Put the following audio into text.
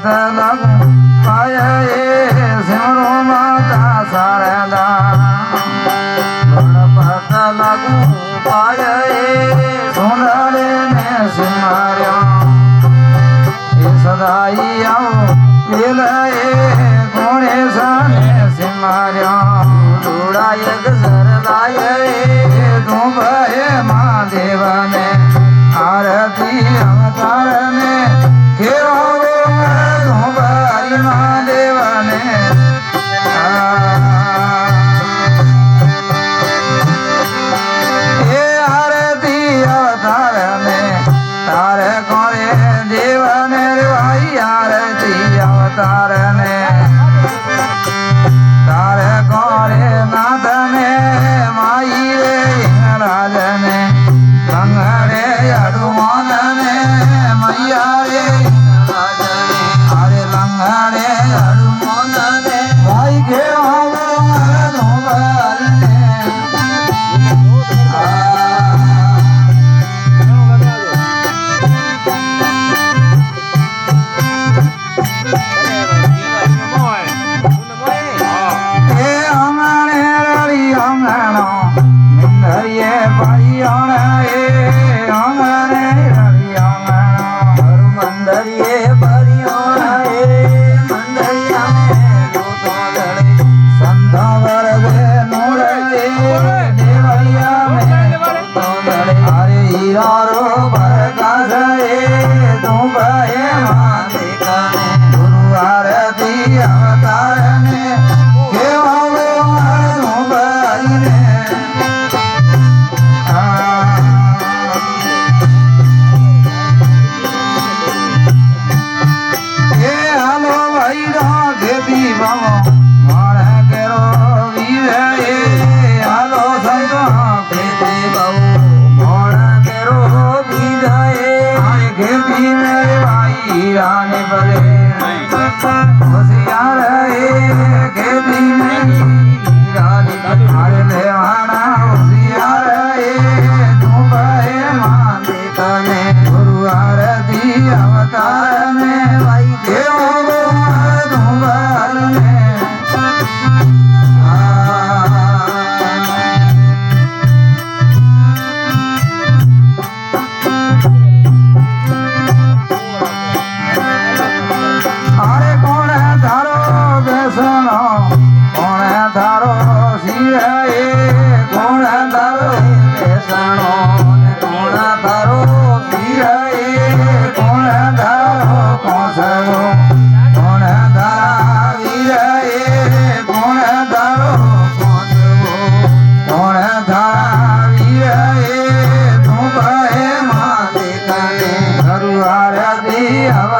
लगू पाय सिमरो माता शारदा गणपत लगू पाय सुंदर ने सिमर्या सदाई आओ मिलए गणेश ने सिमर्या जोड़ायक सरदाय धूपे महादेव ने आरती अवतार ने धूपरी महादेव ने आरती अवतार ने तारे कोरे देव ने भाई आरती अवतार ने तारे कोरे नाथ ने माई रे राज ने लंगड़े हनुमान ने मैया रे राज ने अरे लंगड़े हनुमान ने भाई के आरती